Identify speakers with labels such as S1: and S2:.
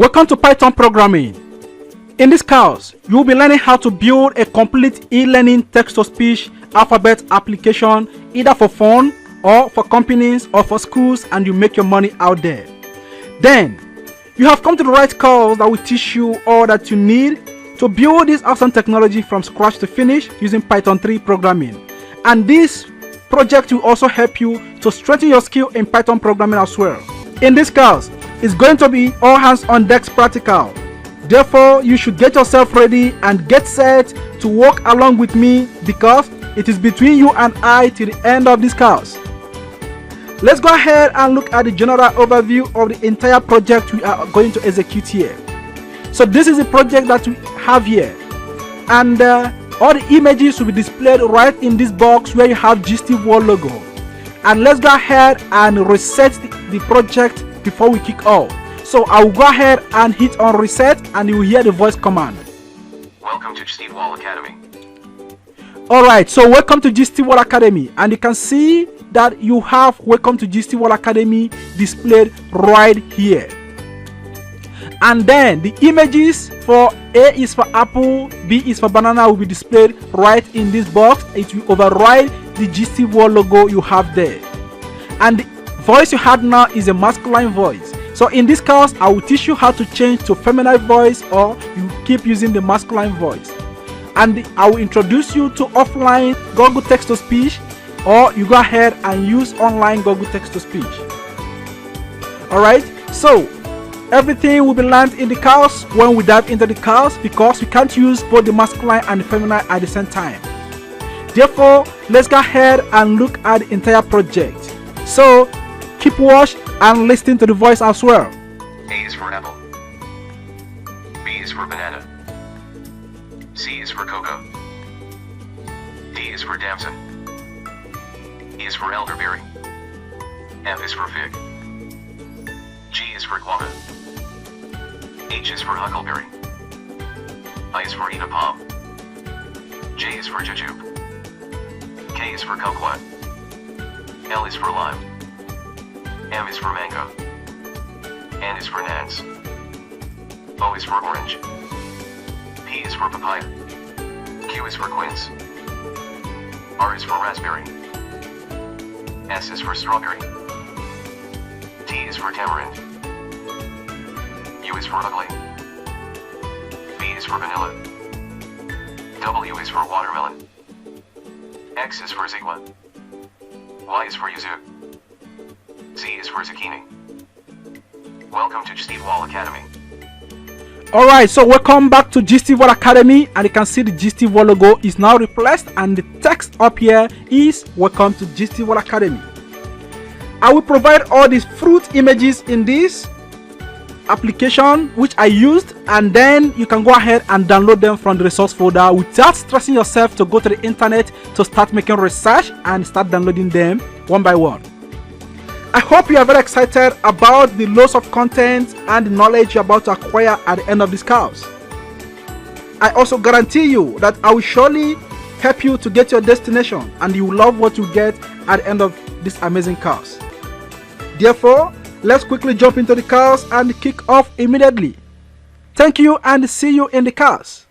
S1: Welcome to Python programming. In this course, you will be learning how to build a complete e-learning text-to-speech alphabet application either for fun or for companies or for schools, and you make your money out there. Then, you have come to the right course that will teach you all that you need to build this awesome technology from scratch to finish using Python 3 programming. And this project will also help you to strengthen your skill in Python programming as well. In this course, it's going to be all hands on deck practical. Therefore, you should get yourself ready and get set to work along with me, because it is between you and I till the end of this course. Let's go ahead and look at the general overview of the entire project we are going to execute here. So this is the project that we have here, and all the images will be displayed right in this box where you have GStWorld logo. And let's go ahead and reset the project before we kick off. So I will go ahead and hit on reset, and you will hear the voice command.
S2: Welcome to GStWorld Academy.
S1: Alright, so welcome to GStWorld Academy, and you can see that you have welcome to GStWorld Academy displayed right here. And then the images for A is for apple, B is for banana will be displayed right in this box. It will override the GStWorld logo you have there. And the voice you had now is a masculine voice. So in this course, I will teach you how to change to feminine voice, or you keep using the masculine voice. And I will introduce you to offline Google text-to-speech, or you go ahead and use online Google text-to-speech. Alright, so everything will be learned in the course when we dive into the course, because we can't use both the masculine and the feminine at the same time. Therefore, let's go ahead and look at the entire project. So keep watch and listen to the voice as well.
S2: A is for apple. B is for banana. C is for cocoa. D is for damson. E is for elderberry. F is for fig. G is for guava. H is for huckleberry. I is for Ida palm. J is for jujube. K is for kumquat. L is for lime. M is for mango. N is for nance. O is for orange. P is for papaya. Q is for quince. R is for raspberry. S is for strawberry. T is for tamarind. U is for ugly. V is for vanilla. W is for watermelon. X is for zigua. Y is for yuzu. Z is for zucchini. Welcome to GStWorld Academy.
S1: Alright, so welcome back to GStWorld Academy, and you can see the GStWorld logo is now replaced, and the text up here is welcome to GStWorld Academy. I will provide all these fruit images in this application which I used, and then you can go ahead and download them from the resource folder without stressing yourself to go to the internet to start making research and start downloading them one by one. I hope you are very excited about the loads of content and the knowledge you're about to acquire at the end of this course. I also guarantee you that I will surely help you to get your destination, and you will love what you get at the end of this amazing course. Therefore, let's quickly jump into the course and kick off immediately. Thank you, and see you in the course.